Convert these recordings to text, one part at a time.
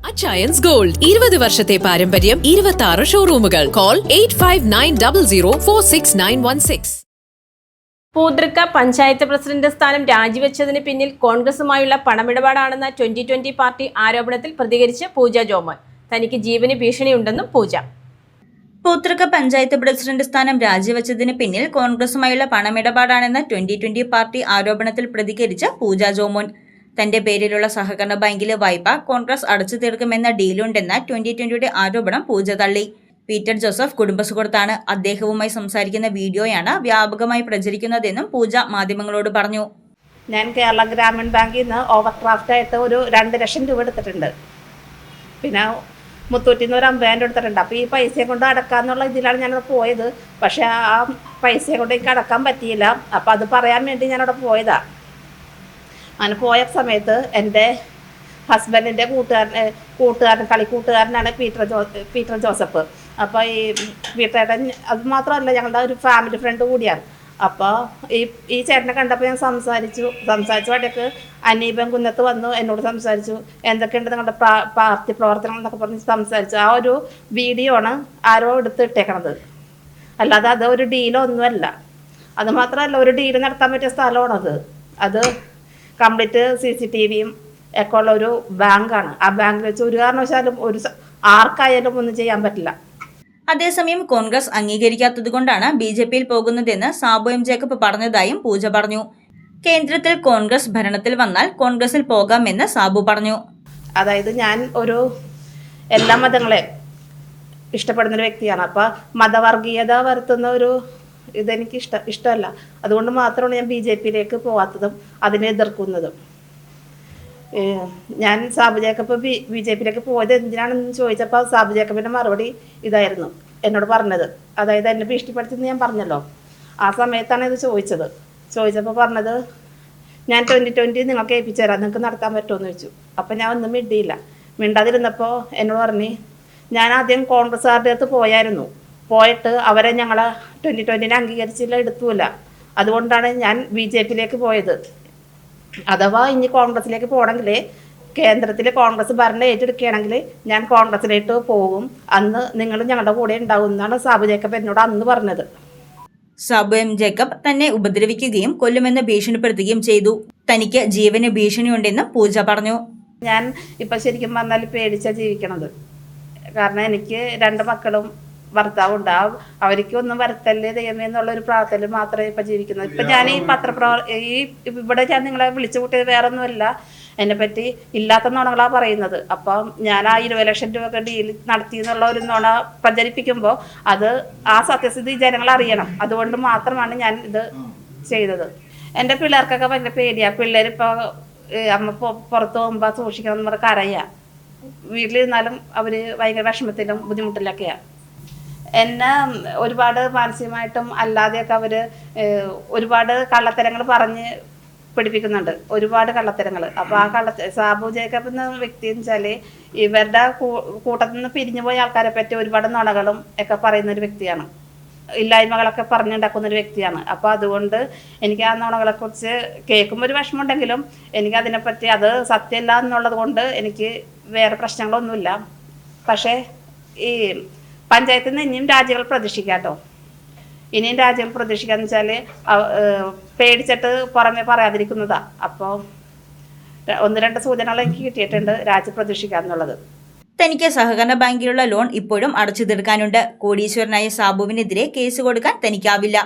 Achayans gold 20 വർഷത്തെ പാരമ്പര്യം 26 ഷോറൂമുകൾ. Call 8590046916. Poothrikka panchayat president സ്ഥാനം രാജിവെച്ചതിന് പിന്നിൽ കോൺഗ്രസുമായുള്ള പണമിടപാടാണെന്ന 2020 പാർട്ടി ആരോപണത്തിൽ പ്രതികരിച്ച് പൂജ ജോമോൻ. തനിക്ക് ജീവന് ഭീഷണിയുണ്ടെന്നും പൂജ. പൂതൃക്ക പഞ്ചായത്ത് പ്രസിഡന്റ് സ്ഥാനം രാജിവെച്ചതിന് പിന്നിൽ കോൺഗ്രസുമായുള്ള പണമിടപാടാണെന്ന 2020 പാർട്ടി ആരോപണത്തിൽ പ്രതികരിച്ച പൂജ ജോമോൻ. തന്റെ പേരിലുള്ള സഹകരണ ബാങ്കിലെ വായ്പ കോൺഗ്രസ് അടച്ചു തീർക്കുമെന്ന ഡീലുണ്ടെന്ന 2020യുടെ ആരോപണം പൂജ തള്ളി. പീറ്റർ ജോസഫ് കുടുംബസുഹൃത്താണ്. അദ്ദേഹവുമായി സംസാരിക്കുന്ന വീഡിയോയാണ് വ്യാപകമായി പ്രചരിക്കുന്നതെന്നും പൂജ മാധ്യമങ്ങളോട് പറഞ്ഞു. ഞാൻ കേരള ഗ്രാമീൺ ബാങ്കിൽ നിന്ന് ഓവർ ഡ്രാഫ്റ്റ് ആയിട്ട് ഒരു 2 ലക്ഷം രൂപ എടുത്തിട്ടുണ്ട്. പിന്നെ മുത്തൂറ്റിന്ന് ഒരു 50,000 എടുത്തിട്ടുണ്ട്. അപ്പോൾ ഈ പൈസയെ കൊണ്ട് അടക്കാന്നുള്ള ഇതിലാണ് ഞാനവിടെ പോയത്. പക്ഷേ ആ പൈസയെ കൊണ്ട് എനിക്ക് അടക്കാൻ പറ്റിയില്ല. അപ്പോൾ അത് പറയാൻ വേണ്ടി ഞാനവിടെ പോയതാണ്. അങ്ങനെ പോയ സമയത്ത് എൻ്റെ ഹസ്ബൻഡിൻ്റെ കളിക്കൂട്ടുകാരനാണ് പീറ്റർ ജോസഫ്. അപ്പോൾ ഈ പീറ്ററേട്ടൻ അത് മാത്രമല്ല ഞങ്ങളുടെ ഒരു ഫാമിലി ഫ്രണ്ട് കൂടിയാണ്. അപ്പോൾ ഈ ചേട്ടനെ കണ്ടപ്പോൾ ഞാൻ സംസാരിച്ചു ഇടയ്ക്ക് അനീപൻ കുന്നത്ത് വന്നു എന്നോട് സംസാരിച്ചു. എന്തൊക്കെയുണ്ട് നിങ്ങളുടെ പാർട്ടി പ്രവർത്തനങ്ങൾ എന്നൊക്കെ പറഞ്ഞ് സംസാരിച്ചു. ആ ഒരു വീഡിയോ ആണ് ആരോ എടുത്തിട്ടേക്കണത്. അല്ലാതെ അത് ഒരു ഡീലൊന്നുമല്ല. അത് മാത്രമല്ല ഒരു ഡീല് നടത്താൻ പറ്റിയ സ്ഥലമാണത്. അത് കംപ്ലീറ്റ് CCTVയും ഒക്കെ ഉള്ള ഒരു ബാങ്കാണ്. ആ ബാങ്കിൽ വെച്ച് ഒരു കാരണവശാലും ആർക്കായാലും ഒന്നും ചെയ്യാൻ പറ്റില്ല. അതേസമയം കോൺഗ്രസ് അംഗീകരിക്കാത്തതുകൊണ്ടാണ് BJPയിൽ പോകുന്നതെന്ന് സാബു എം ജേക്കബ് പറഞ്ഞതായും പൂജ പറഞ്ഞു. കേന്ദ്രത്തിൽ കോൺഗ്രസ് ഭരണത്തിൽ വന്നാൽ കോൺഗ്രസിൽ പോകാമെന്ന് സാബു പറഞ്ഞു. അതായത് ഞാൻ എല്ലാ മതങ്ങളെയും ഇഷ്ടപ്പെടുന്നൊരു വ്യക്തിയാണ്. അപ്പോൾ മതവർഗീയത വരുത്തുന്ന ഒരു ഇതെനിക്ക് ഇഷ്ടമല്ല. അതുകൊണ്ട് മാത്രമാണ് ഞാൻ BJPയിലേക്ക് പോകാത്തതും അതിനെ എതിർക്കുന്നതും. ഞാൻ സാബു ജേക്കബ് BJPയിലേക്ക് പോയത് എന്തിനാണെന്ന് ചോദിച്ചപ്പോൾ സാബു ജേക്കബിൻ്റെ മറുപടി ഇതായിരുന്നു എന്നോട് പറഞ്ഞത്. അതായത് എന്നെ ഭീഷണിപ്പെടുത്തിയെന്ന് ഞാൻ പറഞ്ഞല്ലോ. ആ സമയത്താണ് ഇത് ചോദിച്ചപ്പോൾ പറഞ്ഞത് ഞാൻ 2020 നിങ്ങൾക്ക് ഏൽപ്പിച്ചു തരാം, നിങ്ങൾക്ക് നടത്താൻ പറ്റുമെന്ന് ചോദിച്ചു. അപ്പം ഞാൻ ഒന്നും മിണ്ടാതിരുന്നപ്പോൾ എന്നോട് പറഞ്ഞ് ഞാൻ ആദ്യം കോൺഗ്രസ്സുകാരുടെ അടുത്ത് പോയിട്ട് അവരെ ഞങ്ങളെ 2020 അംഗീകരിച്ചില്ല, എടുത്തുമില്ല. അതുകൊണ്ടാണ് ഞാൻ BJPയിലേക്ക് പോയത്. അഥവാ ഇനി കോൺഗ്രസിലേക്ക് പോകണമെങ്കിൽ കേന്ദ്രത്തിൽ കോൺഗ്രസ് ഭരണം ഏറ്റെടുക്കുകയാണെങ്കിൽ ഞാൻ കോൺഗ്രസിലേക്ക് പോകും. അന്ന് നിങ്ങൾ ഞങ്ങളുടെ കൂടെ ഉണ്ടാവും എന്നാണ് സാബു ജേക്കബ് എന്നോട് അന്ന് പറഞ്ഞത്. സാബു എം ജേക്കബ് തന്നെ ഉപദ്രവിക്കുകയും കൊല്ലുമെന്ന് ഭീഷണിപ്പെടുത്തുകയും ചെയ്തു. തനിക്ക് ജീവന് ഭീഷണിയുണ്ടെന്നും പൂജ പറഞ്ഞു. ഞാൻ ഇപ്പം ശരിക്കും പറഞ്ഞാൽ പേടിച്ചാണ് ജീവിക്കണത്. കാരണം എനിക്ക് 2 മക്കളും ഭർത്താവുണ്ട്. അവർക്ക് ഒന്നും വരുത്തല്ലേ ദൈവമേ എന്നുള്ളൊരു പ്രാർത്ഥനയിൽ മാത്രമേ ഇപ്പം ജീവിക്കുന്നത്. ഇപ്പം ഞാൻ ഈ ഇവിടെ ഞാൻ നിങ്ങളെ വിളിച്ചു കൂട്ടിയത് വേറെ ഒന്നുമല്ല, എന്നെപ്പറ്റി ഇല്ലാത്ത നുണകളാണ് പറയുന്നത്. അപ്പം ഞാൻ ആ 20 ലക്ഷം രൂപ ഡീൽ നടത്തി എന്നുള്ള ഒരു നുണ പ്രചരിപ്പിക്കുമ്പോൾ അത് ആ സത്യസ്ഥിതി ജനങ്ങൾ അറിയണം. അതുകൊണ്ട് മാത്രമാണ് ഞാൻ ഇത് ചെയ്തത്. എൻ്റെ പിള്ളേർക്കൊക്കെ ഭയങ്കര പേടിയാണ്. പിള്ളേരിപ്പോൾ അമ്മ പുറത്ത് പോകുമ്പോൾ സൂക്ഷിക്കണം എന്ന് പറഞ്ഞാൽ കരയുക. വീട്ടിലിരുന്നാലും അവർ ഭയങ്കര വിഷമത്തിലും ബുദ്ധിമുട്ടിലൊക്കെയാണ്. എന്നെ ഒരുപാട് മാനസികമായിട്ടും അല്ലാതെയൊക്കെ അവർ ഒരുപാട് കള്ളത്തരങ്ങൾ പറഞ്ഞ് പിടിപ്പിക്കുന്നുണ്ട്, ഒരുപാട് കള്ളത്തരങ്ങൾ. അപ്പോൾ ആ സാബു ജേക്കബ് എന്ന വ്യക്തി എന്ന് വെച്ചാൽ ഇവരുടെ കൂട്ടത്തിൽ നിന്ന് പിരിഞ്ഞു പോയ ആൾക്കാരെ പറ്റി ഒരുപാട് നുണകളും ഒക്കെ പറയുന്നൊരു വ്യക്തിയാണ്. ഇല്ലായ്മകളൊക്കെ പറഞ്ഞുണ്ടാക്കുന്നൊരു വ്യക്തിയാണ്. അപ്പോൾ അതുകൊണ്ട് എനിക്ക് ആ നുണകളെക്കുറിച്ച് കേൾക്കുമ്പോൾ ഒരു വിഷമമുണ്ടെങ്കിലും എനിക്ക് അതിനെപ്പറ്റി അത് സത്യമല്ല എന്നുള്ളത് കൊണ്ട് എനിക്ക് വേറെ പ്രശ്നങ്ങളൊന്നുമില്ല. പക്ഷേ ഈ പഞ്ചായത്തിൽ നിന്ന് ഇനിയും രാജികൾ പ്രതീക്ഷിക്കാം കേട്ടോ. ഇനിയും രാജികൾ പ്രതീക്ഷിക്കാന്ന് വെച്ചാൽ പേടിച്ചിട്ട് പുറമെ പറയാതിരിക്കുന്നതാണ്. അപ്പോൾ 1-2 സൂചനകൾ എനിക്ക് കിട്ടിയിട്ടുണ്ട് രാജി പ്രതീക്ഷിക്കാമെന്നുള്ളത്. തനിക്ക് സഹകരണ ബാങ്കിലുള്ള ലോൺ ഇപ്പോഴും അടച്ചു തീർക്കാനുണ്ട്. കോടീശ്വരനായ സാബുവിനെതിരെ കേസ് കൊടുക്കാൻ തനിക്കാവില്ല.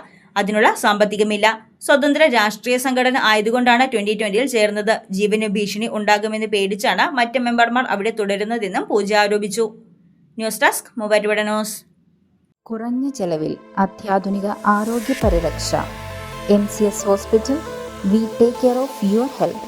അതിനുള്ള സാമ്പത്തികമില്ല. സ്വതന്ത്ര രാഷ്ട്രീയ സംഘടന ആയതുകൊണ്ടാണ് 2020യിൽ ചേർന്നത്. ജീവന് ഭീഷണി ഉണ്ടാകുമെന്ന് പേടിച്ചാണ് മറ്റ് മെമ്പർമാർ അവിടെ തുടരുന്നതെന്നും പൂജ ആരോപിച്ചു. News desk Muvattupuzha news. കുറഞ്ഞ ചെലവിൽ അത്യാധുനിക ആരോഗ്യ പരിരക്ഷ. MCS hospital. We take care of your health.